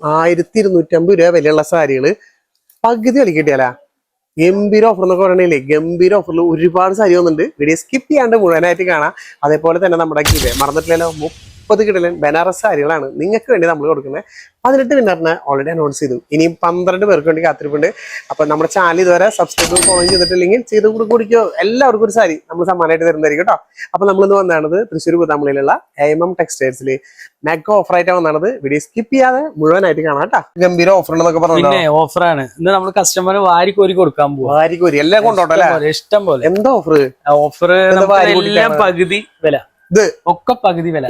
1250 രൂപ വിലയുള്ള സാരികള് പകുതി വില കിട്ടിയാലാ. ഗംഭീര ഓഫർ എന്നൊക്കെ പറയണില്ലേ, ഗംഭീര ഓഫറിൽ ഒരുപാട് സാരി വന്നിട്ടുണ്ട്. വീഡിയോ സ്കിപ്പ് ചെയ്യാണ്ട് മുഴുവനായിട്ട് കാണാം. അതേപോലെ തന്നെ നമ്മുടെ മറന്നിട്ടില്ലല്ലോ 30 കിടലൻ ബനാറസ് സാരികളാണ് നിങ്ങൾക്ക് വേണ്ടി നമ്മൾ കൊടുക്കുന്നത്. 18 വിന്നറിനെ ഓൾറെഡി അനൗൺസ് ചെയ്തു. ഇനിയും 12 പേർക്ക് വേണ്ടി കാത്തിരിപ്പുണ്ട്. അപ്പൊ നമ്മുടെ ചാനൽ ഇതുവരെ സബ്സ്ക്രൈബ് ഫോളോ ചെയ്തിട്ടില്ലെങ്കിൽ ചെയ്ത് കുടിക്കോ, എല്ലാവർക്കും ഒരു സാരി നമ്മൾ സമ്മാനമായിട്ട് തരുന്നതായിരിക്കും കേട്ടോ. അപ്പൊ നമ്മളിന്ന് വന്നാണത് തൃശ്ശൂർ കുതാമ്പളിയിലുള്ള AM ടെക്സ്റ്റൈൽസിൽ മെഗാ ഓഫർ ആയിട്ടാണ് വന്നത്. വീഡിയോ സ്കിപ്പ് ചെയ്യാതെ മുഴുവനായിട്ട് കാണാം കേട്ടോ. ഗംഭീര ഓഫർ ഉണ്ടെന്നൊക്കെ പറഞ്ഞു. ഓഫറാണ് ഇന്ന് നമ്മൾ കസ്റ്റമർ വാരിക്കോരി കൊടുക്കാൻ പോകും. വാരിക്കോരി എല്ലാം കൊണ്ടോട്ടല്ലേ, ഇഷ്ടം പോലെ. എന്താ ഓഫർ? ഓഫർ പകുതി വില, ഇത് ഒക്കെ പകുതി വില.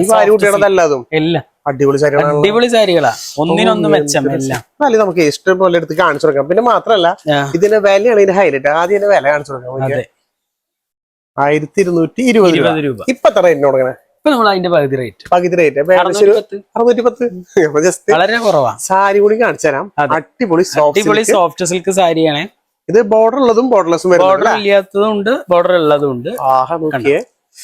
എല്ലാം അടിപൊളി സാരികളാണ്, അടിപൊളി സാരികളാ, ഒന്നിനൊന്നും മെച്ചം എല്ലാം. നമുക്ക് ഇഷ്ടം പോലെ എടുത്ത് കാണിച്ചു കൊടുക്കാം. പിന്നെ മാത്രല്ല ഇതിന്റെ വിലയാണ് ഇതിന്റെ ഹൈലൈറ്റ്. ആദ്യം ഇതിന്റെ വില കാണിച്ചു കൊടുക്കാം. 1220 രൂപ. ഇപ്പൊ എത്ര റേറ്റിന് കൊടുക്കണേ? ഇപ്പൊ നമ്മൾ അതിന്റെ പകുതി റേറ്റ് 610. വളരെ കുറവാ. സാരി കൂടി കാണിച്ചു തരാം. അടിപൊളി സോഫ്റ്റ് സിൽക്ക് സാരിയാണ്. ഇത് ബോർഡർ ഉള്ളതും ബോർഡർലെസ്സും, ബോർഡർ ഇല്ലാത്തതും ഉണ്ട്, ബോർഡർ ഉള്ളതും ഉണ്ട്.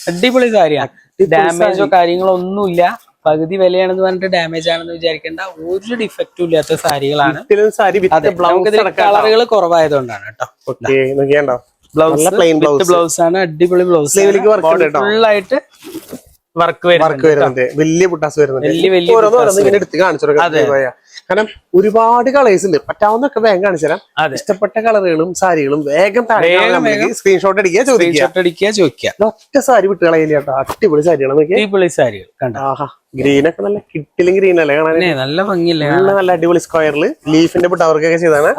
അടിപൊളി സാരിയാണ്. ഡാമേജോ കാര്യങ്ങളോ ഒന്നുമില്ല. പകുതി വിലയാണെന്ന് പറഞ്ഞിട്ട് ഡാമേജ് ആണെന്ന് വിചാരിക്കേണ്ട, ഒരു ഡിഫക്റ്റും ഇല്ലാത്ത സാരികളാണ്. കളറുകൾ കുറവായതുകൊണ്ടാണ് കേട്ടോ. ബ്ലൗസ് ആണ്, അടിപൊളി ബ്ലൗസ്. ഫുള്ളായിട്ട് വർക്ക് വരുന്നുണ്ട്, വലിയ ബുട്ടാസ് വരുന്നുണ്ട്. എടുത്ത് കാണിച്ചു. കാരണം ഒരുപാട് കളേഴ്സ് ഉണ്ട്, പറ്റാവുന്നൊക്കെ വേഗം കാണിച്ചു തരാം. ഇഷ്ടപ്പെട്ട കളറുകളും സാരികളും വേഗം സ്ക്രീൻഷോട്ട് അടിക്കുക, ചോദിക്കുക. ഒറ്റ സാരി വിട്ട് കളയില്ല കേട്ടോ. അടിപൊളി സാരികളാണ്. അടിപൊളി സാരികൾ. ഗ്രീനൊക്കെ നല്ല കിട്ടിലും ഗ്രീൻ അല്ലേ കാണാൻ, നല്ല ഭംഗിയില്ലേ, നല്ല അടിപൊളി സ്ക്വയറിൽ ലീഫിന്റെ ബുട്ടാവർക്കൊക്കെ ചെയ്താണ്.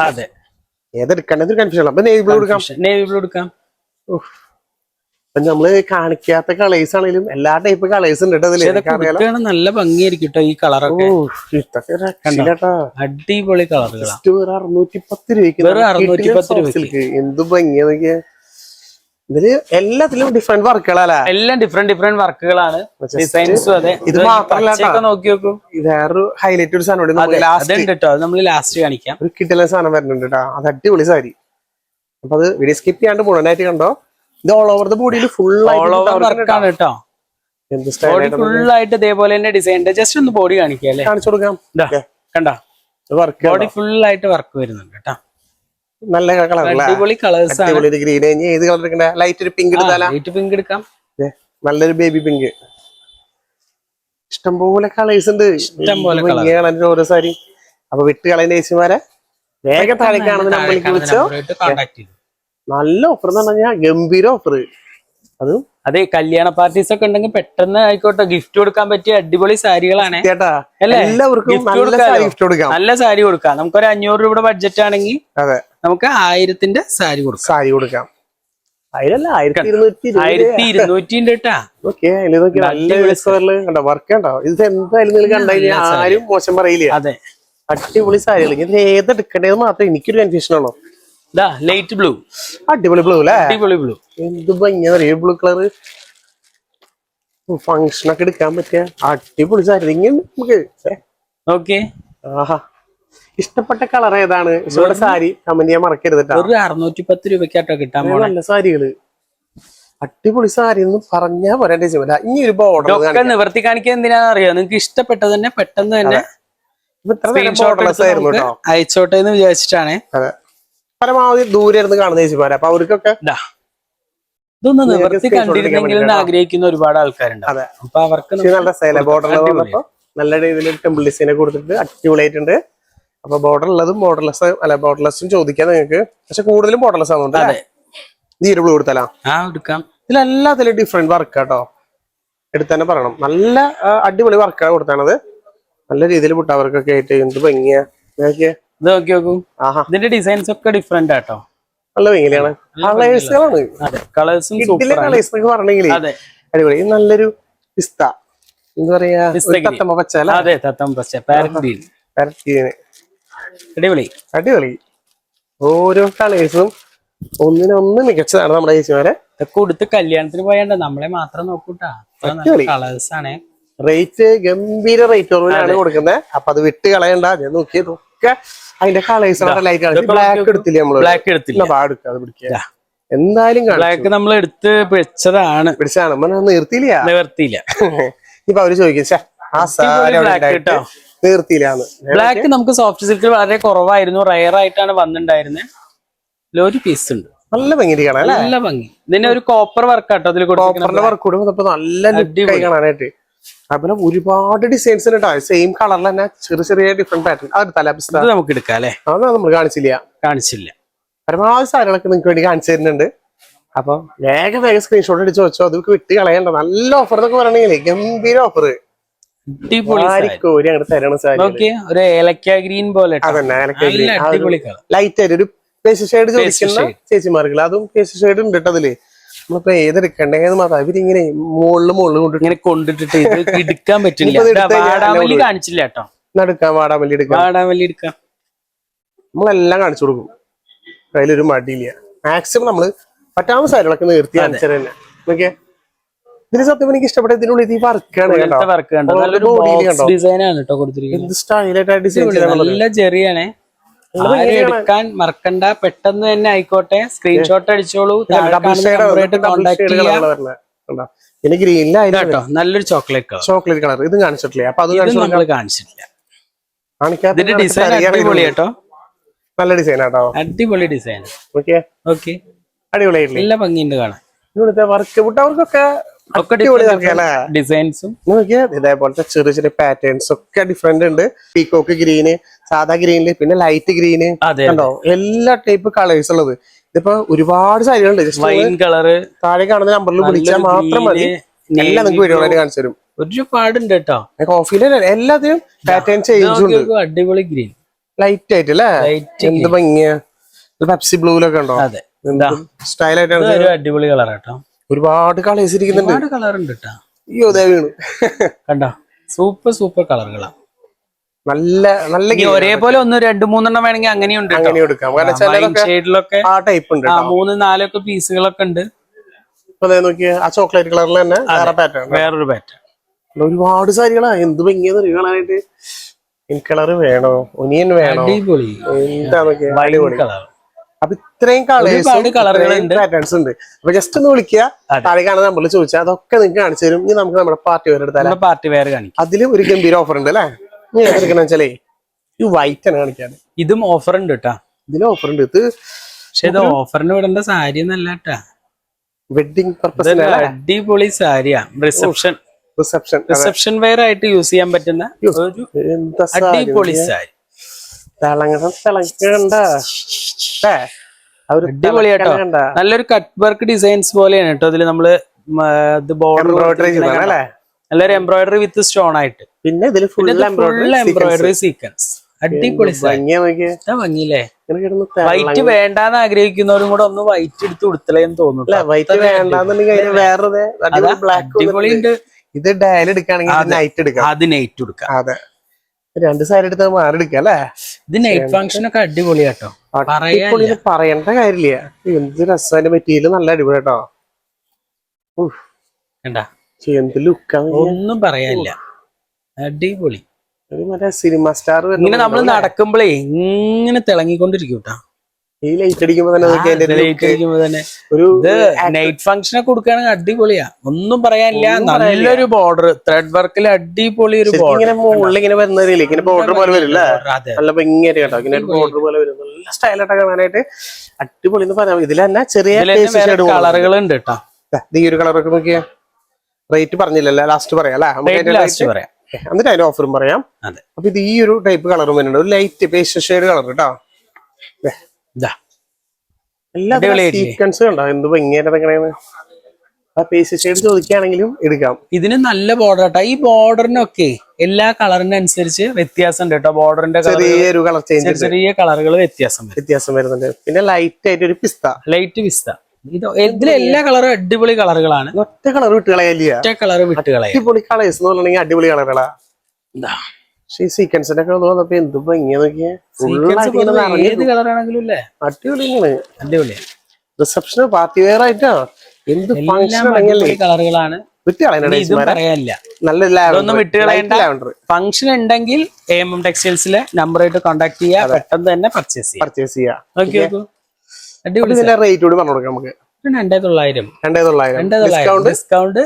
ഏതെടുക്കേണ്ടത് കൺഫ്യൂഷൻ. അപ്പൊ നേവി ബ്ലൂ എടുക്കാം. നമ്മള് കാണിക്കാത്ത കളേഴ്സ് ആണെങ്കിലും എല്ലാ ടൈപ്പ് കളേഴ്സ് ഉണ്ട്. നല്ല ഭംഗിയായിരിക്കും ഈ കളറൊക്കെ. അടിപൊളി കളറുകളാണ്. 610 രൂപയ്ക്ക് എന്ത് ഭംഗിയാ. ഇതില് എല്ലാത്തിലും ഡിഫറെന്റ് വർക്കുകളല്ലേ, എല്ലാം ഡിഫറെന്റ് വർക്കുകളാണ്. ഡിസൈൻസും അതെ. ഇത് മാത്രമല്ല, നോക്കി നോക്കൂ, വേറൊരു ഹൈലൈറ്റ് ഒരു സാധനം നമ്മൾ ലാസ്റ്റ് കാണിക്കാം. ഒരു കിട്ടല സാധനം വരുന്നുണ്ട് കേട്ടോ. അത് അടിപൊളി സാരി. അപ്പൊ അത് വീഡിയോ സ്കിപ്പ് ചെയ്യാണ്ട് മുഴുവനായിട്ട് കണ്ടോ. ഇത് ഓൾ ഓവർ ദ ബോഡിയിൽ ഫുൾ വർക്കാണ് കേട്ടോ. ബോഡി ഫുൾ ആയിട്ട് ഇതേപോലെ തന്നെ ഡിസൈൻ. ജസ്റ്റ് ഒന്ന് ബോഡി കാണിക്കാം, കാണിച്ചു കൊടുക്കാം. കണ്ടോ, ബോഡി ഫുൾ ആയിട്ട് വർക്ക് വരുന്നുണ്ട് കേട്ടോ. നല്ല കളർ, അടിപൊളി കളേഴ്സ് ആണ്. ഗ്രീൻ, ഏത് കളർ എടുക്കണ്ടേ? ലൈറ്റ് ഒരു പിങ്ക് എടുക്കാം. നല്ലൊരു ബേബി പിങ്ക്. ഇഷ്ടംപോലെ കളേഴ്സ് ഉണ്ട്, ഇഷ്ടംപോലെ ഓരോ സാരി. അപ്പൊ വിട്ട് കളയുന്ന ചേച്ചിമാരെ വേഗം താഴേക്കാണെന്ന് നമ്മൾക്ക് വിളിച്ചോ. നല്ല ഓഫർ എന്ന് പറഞ്ഞാൽ ഗംഭീര ഓഫർ. അതും അതെ, കല്യാണ പാർട്ടീസ് ഒക്കെ ഉണ്ടെങ്കിൽ പെട്ടെന്ന് ആയിക്കോട്ടെ ഗിഫ്റ്റ് കൊടുക്കാൻ പറ്റിയ അടിപൊളി സാരികളാണ്. നല്ല സാരി കൊടുക്കാം. നമുക്കൊരു 500 രൂപയുടെ ബഡ്ജറ്റ് ആണെങ്കിൽ നമുക്ക് 1000ന്റെ സാരി കൊടുക്കാം. 1200 വർക്ക് ഉണ്ടോ? ഇത് എന്തായാലും നിങ്ങൾ കണ്ടുകഴിഞ്ഞാൽ ആരും മോശം പറയില്ല. അതെ, അടിപൊളി സാരികൾ. ഇത് ഏതെടുക്കേണ്ടത് മാത്രമേ എനിക്കൊരു കൺഫ്യൂഷൻ ആണോ. ലൈറ്റ് ബ്ലൂ, അടിപൊളി ബ്ലൂ അല്ലേ, അടിപൊളി ബ്ലൂ. എന്ത് ഭംഗിയാ ബ്ലൂ കളർ. ഫംഗ്ഷൻ ഒക്കെ എടുക്കാൻ പറ്റിയ അടിപൊളി സാരി. നമുക്ക് ഓക്കെ. ഇഷ്ടപ്പെട്ട കളർ ഏതാണ്? ഇഷ്ടപ്പെട്ട സാരി കമന്റ് ചെയ്യാൻ മറക്കരുത്. 610 രൂപയ്ക്കാട്ടോ കിട്ടാൻ നല്ല സാരികള്, അടിപൊളി സാരി എന്ന് പറഞ്ഞാ പോരാ. ഇനി ഒരു ബോർഡർ നിവർത്തി കാണിക്കാൻ എന്തിനാന്ന് അറിയാം. നിങ്ങൾക്ക് ഇഷ്ടപ്പെട്ടത് തന്നെ പെട്ടെന്ന് തന്നെ അയച്ചോട്ടെ എന്ന് വിചാരിച്ചിട്ടാണ്. പരമാവധി ദൂരെ ഇരുന്ന് കാണുന്ന ചേച്ചിമാരെ, അപ്പൊ അവർക്കൊക്കെ ഇതൊന്ന് നിവർത്തി കണ്ടിരുന്നെങ്കിൽ ആഗ്രഹിക്കുന്ന ഒരുപാട് ആൾക്കാരുണ്ട്. അപ്പൊ അവർക്ക് നല്ല ബോർഡർ നല്ല രീതിയിൽ ടെമ്പിൾ ഡിസൈൻ കൊടുത്തിട്ട് അടിപൊളിയായിട്ടുണ്ട്. അപ്പൊ ബോർഡർ ഉള്ളതും ബോർഡർലെസ്സും ചോദിക്കാം നിങ്ങൾക്ക്. പക്ഷെ കൂടുതലും ബോർഡർലെസ് ആവുന്നുണ്ട്. ബ്ലൂ കൊടുത്താലോ? ഇതിലെല്ലാത്തിലും ഡിഫറെന്റ് വർക്ക് കേട്ടോ. എടുത്ത് തന്നെ പറയണം. നല്ല അടിപൊളി വർക്കാണ് കൊടുത്താണത്. നല്ല രീതിയിൽ പുട്ടവർക്കൊക്കെ ആയിട്ട് എന്ത് ഭംഗിയാ. ഇത് നോക്കി നോക്കും. ഇതിന്റെ ഡിസൈൻസ് ഒക്കെ ഡിഫറെന്റ് ആട്ടോ. നല്ല ഭംഗിയാണ്. കളേഴ്സും പറഞ്ഞെങ്കിൽ അടിപൊളി. നല്ലൊരു പിസ്ത എന്താ പറയാ, തത്തമ്മ പച്ച. അതെ, തത്തമ്മ പച്ച, പാരറ്റ് ഗ്രീൻ. അടിപൊളി അടിപൊളി. ഓരോ കളേഴ്സും ഒന്നിനൊന്ന് മികച്ചതാണ് നമ്മുടെ ചേച്ചിമാരെ. ഇതൊക്കെ കൊടുത്ത് കല്യാണത്തിന് പോയാണ്ട് നമ്മളെ മാത്രം നോക്കൂട്ടാ. കളേഴ്സ് ആണ്. റേറ്റ് ഗംഭീര റേറ്റ് ഓർമ്മയാണ് കൊടുക്കുന്നത്. അപ്പൊ അത് വിട്ട് കളയണ്ട. ഞാൻ നോക്കിയതൊക്കെ അതിന്റെ കളേഴ്സ് ലൈറ്റ്. ബ്ലാക്ക് എടുത്തില്ല നമ്മള്, ബ്ലാക്ക് എടുത്തില്ല. എന്തായാലും ബ്ലാക്ക് നമ്മൾ എടുത്ത് പിടിച്ചതാണ്. നിർത്തിയില്ല. നിവർത്തിയില്ല. ഇപ്പൊ അവര് ചോദിക്കും ആ സാരി നിർത്തിയില്ലാന്ന്. ബ്ലാക്ക് നമുക്ക് സോഫ്റ്റ് സിൽക്കിൽ വളരെ കുറവായിരുന്നു, റയർ ആയിട്ടാണ് വന്നിട്ടുണ്ടായിരുന്നത്. ഒരു പീസ് ഉണ്ട്, നല്ല ഭംഗി കാണാൻ, നല്ല ഭംഗി. ഇതിന്റെ ഒരു കോപ്പർ വർക്ക് ആട്ടോ അതിൽ കോപ്പറിന്റെ വർക്ക് കൂടെ വന്നപ്പോ നല്ല ലുക്കായി കാണാനായിട്ട്. അതുപോലെ ഒരുപാട് ഡിസൈൻസ് ഉണ്ട്, സെയിം കളറിൽ തന്നെ ചെറിയ ചെറിയ ഡിഫറെന്റ് പാറ്റേൺ. അത് നമുക്ക് എടുക്കാം അല്ലെ? അതൊന്നും നമ്മൾ കാണിച്ചില്ല. പരമാവധി സാധനങ്ങളൊക്കെ നിങ്ങൾക്ക് വേണ്ടി കാണിച്ചു തരുന്നുണ്ട്. അപ്പൊ വേഗം സ്ക്രീൻഷോട്ട് അടിച്ച് വെച്ചോ, അത് വിട്ട് കളയണ്ട. നല്ല ഓഫർ എന്നൊക്കെ പറയണെങ്കിലേ ഗംഭീര ഓഫർ. ഒരു ഏലക്ക ഗ്രീൻ പോലെ ലൈറ്റ് ആയിട്ട് ഒരു പേസ്റ്റ് ഷെയ്ഡ് ചോദിക്കുന്ന ചേച്ചിമാർക്കില്ല, അതും പേസ്റ്റ് ഷെയ്ഡ് ഉണ്ട് കേട്ടോ അതില്. നമ്മളിപ്പോ ഏതെടുക്കണ്ടേന്ന് മാത്രം ഇവരിങ്ങനെ മുകളിൽ കൊണ്ട് ഇങ്ങനെ കൊണ്ടിട്ടിട്ട് എടുക്കാൻ പറ്റില്ല. കാണിച്ചില്ല കേട്ടോ. എടുക്കാം, വാടാമല്ലി എടുക്കാം, നമ്മളെല്ലാം കാണിച്ചു കൊടുക്കും. അതിലൊരു മടിയില്ല. മാക്സിമം നമ്മള് പറ്റാവുന്ന സാധനങ്ങളൊക്കെ നിർത്തി കാണിച്ചു തന്നെ. ഓക്കെ, ഇതിന് സത്യം എനിക്ക് ഇഷ്ടപ്പെട്ട ഇതിനുള്ളിൽ ഈ വർക്കാണ്. നല്ല ചെറിയാണ്, എടുക്കാൻ മറക്കണ്ട, പെട്ടെന്ന് തന്നെ ആയിക്കോട്ടെ. സ്ക്രീൻഷോട്ട് അടിച്ചോളൂ, പിന്നെ ഗ്രീനിലായിട്ടോ നല്ലൊരു ചോക്ലേറ്റ് കളർ. ഇത് കാണിച്ചിട്ടില്ലേ? അപ്പൊ അത് നമ്മൾ കാണിച്ചിട്ടില്ല. ഇതിന്റെ ഡിസൈൻ അടിപൊളി കേട്ടോ, നല്ല ഡിസൈൻ ആട്ടോ, അടിപൊളി ഡിസൈൻ. ഓക്കെ ഓക്കെ, അടിപൊളിയായിട്ടില്ല, നല്ല ഭംഗിയുണ്ട് കാണാൻ. ഇവിടുത്തെ വർക്കൊക്കെ ഡിസൈൻസും ഇതേപോലത്തെ ചെറിയ ചെറിയ പാറ്റേൺസ് ഒക്കെ ഡിഫറെന്റ് ഉണ്ട്. പീക്കോക്ക് ഗ്രീന്, സാധാ ഗ്രീനില്, പിന്നെ ലൈറ്റ് ഗ്രീന്, കണ്ടോ എല്ലാ ടൈപ്പ് കളേഴ്സ് ഉള്ളത്. ഇതിപ്പോ ഒരുപാട് സാരികളുണ്ട്. വൈൻ കളറ് താഴെ കാണുന്ന നമ്പറിൽ വിളിച്ചാൽ മാത്രം മതി, എല്ലാം നിങ്ങൾക്ക് വീഡിയോകളായിട്ട് കാണിച്ചു തരും. ഒരുപാടുണ്ട് കേട്ടോ. കോഫിയിലെ എല്ലാത്തിനും പാറ്റേൺ ചേഞ്ച് ഉണ്ട്. അടിപൊളി ഗ്രീൻ ലൈറ്റ് ആയിട്ട് അല്ലേ, എന്ത് ഭംഗിയാ. പെപ്സി ബ്ലൂലൊക്കെ ഉണ്ടോ? സ്റ്റൈലായിട്ടാണ്, അടിപൊളി കളർ കേട്ടോ. ഒരുപാട് കളേഴ്സ് ഇരിക്കുന്നുണ്ട്, കളർ ഉണ്ട് കേട്ടോ. അയ്യോ വീണു കണ്ടോ, സൂപ്പർ കളറുകളാ. നല്ല നല്ല ഒരേപോലെ ഒന്ന് 2-3 വേണമെങ്കിൽ അങ്ങനെയുണ്ട്, അങ്ങനെ എടുക്കാം. ഷെയ്ഡിലൊക്കെ ആ ടൈപ്പ് ഉണ്ട്, 3-4 പീസുകളൊക്കെ ഉണ്ട്. നോക്കിയാ ആ ചോക്ലേറ്റ് കളറിൽ തന്നെ വേറൊരു പാറ്റേൺ. ഒരുപാട് സാരികളാ, എന്ത് ഭംഗിയാന്ന് കാണാനായിട്ട്. പിങ്ക് കളർ വേണോ, ഒനിയൻ വേണോ, എന്താ കളർ. അപ്പൊ ഇത്രയും കളേഴ്സ് പാറ്റേൺസ് ഉണ്ട്. അപ്പൊ ജസ്റ്റ് ഒന്ന് വിളിക്കുക, താഴെ കാണുന്ന നമ്പറിൽ ചോദിച്ചാൽ അതൊക്കെ നിങ്ങൾക്ക് കാണിച്ചു തരും. ഇനി നമുക്ക് നമ്മുടെ പാർട്ടി വെയർ എടുത്താൽ പാർട്ടി വെയർ കാണിക്കും. അതിലും ഒരു ഗംഭീര ഓഫർ ഉണ്ട് അല്ലേ? നീ ഏതെടുക്കണെന്ന് വെച്ചാലേ ഈ വൈറ്റ് ആണ് കാണിക്കാറ്. ഇതും ഓഫർ ഉണ്ട് കേട്ടാ, ഇതിലും ഓഫർ ഉണ്ട്. ഇത് പക്ഷെ ഇത് ഓഫറിന് വിടേണ്ട സാരി ഒന്നല്ല കേട്ടാ, വെഡിങ് പർപ്പസ് അടിപൊളി സാരിയാ. റിസപ്ഷൻ വെയർ ആയിട്ട് യൂസ് ചെയ്യാൻ പറ്റുന്ന ഒരു അടിപൊളി സാരി. അടിപൊളിയാട്ടോ, നല്ലൊരു കട്ട് വർക്ക് ഡിസൈൻസ് പോലെയാണ് കേട്ടോ. ഇതില് നമ്മള് നല്ലൊരു എംബ്രോയിഡറി വിത്ത് സ്റ്റോൺ ആയിട്ട്, പിന്നെ ഇതിൽ ഫുൾ എംബ്രോയിഡറി സീക്വൻസ്. അടിപൊളി ഭംഗിയില്ലേ? വൈറ്റ് വേണ്ടാന്ന് ആഗ്രഹിക്കുന്നവരും കൂടെ ഒന്ന് വൈറ്റ് എടുത്ത് കൊടുത്തലേന്ന് തോന്നുന്നു. വൈറ്റ് വേണ്ടെന്നുണ്ടെങ്കിൽ വേറെ അടിപൊളിയുണ്ട്. ഇത് ഡയൽ എടുക്കുകയാണെങ്കിൽ നൈറ്റ് എടുക്കാം, അത് നൈറ്റ് എടുക്കാം. അതെ, 2 സാരി എടുത്ത് മാറി എടുക്കാം അല്ലേ? ഇത് നൈറ്റ് ഫംഗ്ഷൻ ഒക്കെ അടിപൊളിയാട്ടോ, പറയേണ്ട കാര്യമില്ല. എന്ത് രസത്തിന്റെ മെറ്റീരിയൽ നല്ല അടിപൊളി കേട്ടോ. എന്ത് ലുക്കാണ്, ഒന്നും പറയാനില്ല, അടിപൊളി. മറ്റേ സിനിമ സ്റ്റാർ ഇങ്ങനെ നമ്മൾ നടക്കുമ്പോഴേ ഇങ്ങനെ തിളങ്ങിക്കൊണ്ടിരിക്കും കേട്ടോ. ഈ ലൈറ്റ് അടിക്കുമ്പോ തന്നെ ഒരു നൈറ്റ് ഫംഗ്ഷൻ ഒക്കെ കൊടുക്കുകയാണെങ്കിൽ അടിപൊളിയാ, ഒന്നും പറയാനില്ല. നല്ലൊരു ബോർഡർ, ത്രെഡ് വർക്കിൽ അടിപൊളി ഒരു ഇങ്ങനെ മുകളിൽ ഇങ്ങനെ വരുന്നതില്ലേ, ഇങ്ങനെ ബോർഡർ പോലെ വരില്ല, നല്ല ഭംഗിയായിട്ട് കേട്ടോ. ഇങ്ങനെ ബോർഡർ പോലെ വരും, നല്ല സ്റ്റൈലായിട്ട് കാണാനായിട്ട് അടിപൊളി എന്ന് പറയാം. ഇതിൽ തന്നെ ചെറിയ കളറുകൾ ഉണ്ട് കേട്ടോ. ഈ ഒരു കളറൊക്കെ നോക്കിയാ റേറ്റ് പറഞ്ഞില്ലല്ലോ, ലാസ്റ്റ് പറയാം അല്ലേ? എന്നിട്ട് അതിന്റെ ഓഫറും പറയാം. അപ്പൊ ഇത് ഈ ഒരു ടൈപ്പ് കളറും വരുന്നുണ്ട്, ഒരു ലൈറ്റ് പേസ്റ്റ് ഷെയ്ഡ് കളർ കേട്ടോ. എല്ലാ സീക്വൻസ് കണ്ടോ, എന്ത് ഭംഗിയായിട്ട് ആ പേസ്റ്റ് ഷെയ്ഡ് ചോദിക്കുകയാണെങ്കിലും എടുക്കാം. ഇതിന് നല്ല ബോർഡർ കേട്ടോ. ഈ ബോർഡറിനൊക്കെ എല്ലാ കളറിനനുസരിച്ച് വ്യത്യാസം ഉണ്ട് കേട്ടോ. ബോർഡറിന്റെ ചെറിയൊരു കളർ ചേഞ്ച്, ചെറിയ കളറുകൾ വ്യത്യാസം വരുന്നുണ്ട്. പിന്നെ ലൈറ്റ് ആയിട്ട് ഒരു ലൈറ്റ് പിസ്ത. ഇതിലെ എല്ലാ കളറും അടിപൊളി കളറുകളാണ്. ഒറ്റ കളർ വിട്ടുകളയില്ല, ഒറ്റ കളർ വിട്ടുകളയ അടിപൊളി കളേഴ്സ് എന്ന് പറഞ്ഞിട്ടുണ്ടെങ്കിൽ അടിപൊളി കളറുകളാ. സീക്വൻസിന്റെ ഒക്കെ നോക്കിയപ്പോ എന്ത് ഭംഗിയാ നോക്കിയേ. ഏത് കളറാണെങ്കിലും അടിപൊളിയാ. റിസപ്ഷന് പാർട്ടി വെയർ ആയിട്ടാ എന്ത് ഫംഗ്ഷൻ കളറുകളാണ്. ഫംഗ്ഷൻ ഉണ്ടെങ്കിൽ AMM ടെക്സ്റ്റൈൽസിലെ നമ്പറായിട്ട് കോൺടാക്ട് ചെയ്യുക, പെട്ടെന്ന് തന്നെ പർച്ചേസ് ചെയ്യാം. അടിപൊളി റേറ്റ് കൂടി പറഞ്ഞു കൊടുക്കാം നമുക്ക്. 2900 ഡിസ്കൗണ്ട്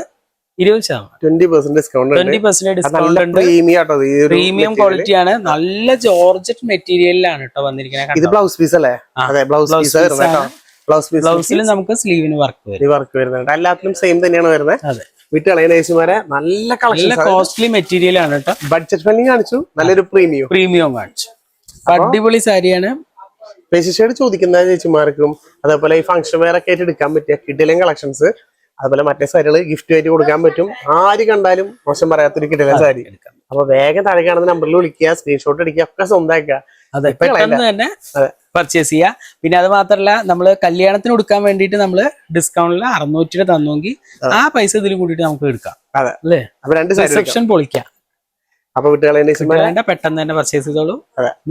20% 20% ഡിസ്കൗണ്ട് ഉണ്ട്. 20% അത് ഡിസ്കൗണ്ട് നല്ല ഉണ്ട്. പ്രീമിയം ആട്ടോ ഈ ഒരു പ്രീമിയം ക്വാളിറ്റി ആണ്. നല്ല ജോർജറ്റ് മെറ്റീരിയലിലാണ് കേട്ടോ വന്നിരിക്കുന്നത്. ഇത് ബ്ലൗസ് പീസ് അല്ലേ? അതെ, ബ്ലൗസ് പീസ് വരുന്നത് കേട്ടോ. ബ്ലൗസ് പീസ് ബ്ലൗസിൽ നമുക്ക് സ്ലീവിന് വർക്ക് വരും. വർക്ക് വരുന്നുണ്ട്. എല്ലാത്തിലും സെയിം തന്നെയാണ് വരുന്നത്. അതെ, വിട്ട് കളയുന്ന നൈസുമാരെ നല്ല കളക്ഷൻ, കോസ്റ്റ്ലി മെറ്റീരിയൽ ആണ് കേട്ടോ. ബഡ്ജറ്റ് ഫ്രണ്ട്ലി കാണിച്ചു, നല്ലൊരു പ്രീമിയം കാണിച്ചു. അടിപൊളി സാരിയാണ്. ഫേസ് ഷെയ്ഡ് ചോദിക്കുന്ന ചേച്ചിമാർക്കും അതേപോലെ ഈ ഫംഗ്ഷൻ വെയർ ഒക്കെ ആയിട്ട് എടുക്കാൻ പറ്റിയ കിടിലൻ കളക്ഷൻസ്, അതുപോലെ മറ്റേ സാരികൾ ഗിഫ്റ്റ് ആയിട്ട് കൊടുക്കാൻ പറ്റും. ആര് കണ്ടാലും മോശം പറയാത്തൊരു കിടിലൻ സാരി. അപ്പൊ വേഗം താഴെ കാണുന്ന നമ്പറിൽ വിളിക്കുക, സ്ക്രീൻഷോട്ട് അടിക്കുക, ഒക്കെ സ്വന്തമാക്കുക. അതെ, പെട്ടെന്ന് തന്നെ പർച്ചേസ് ചെയ്യുക. പിന്നെ അത് മാത്രല്ല, നമ്മള് കല്യാണത്തിന് കൊടുക്കാൻ വേണ്ടിയിട്ട് നമ്മള് ഡിസ്കൗണ്ടിൽ 600 തന്നെങ്കിൽ ആ പൈസ ഇതിൽ കൂടിയിട്ട് നമുക്ക് എടുക്കാം. അതെ അല്ലേ? അപ്പൊ 2 റിസപ്ഷൻ പൊളിക്കാം. അപ്പൊ വിട്ടുകളെ പെട്ടെന്ന് തന്നെ പർച്ചേസ് ചെയ്തോളൂ.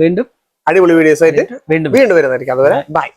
വീണ്ടും അടിപൊളി വീഡിയോസ് ആയിട്ട് വീണ്ടും വരുന്നതായിരിക്കും. അതുവരെ ബൈ.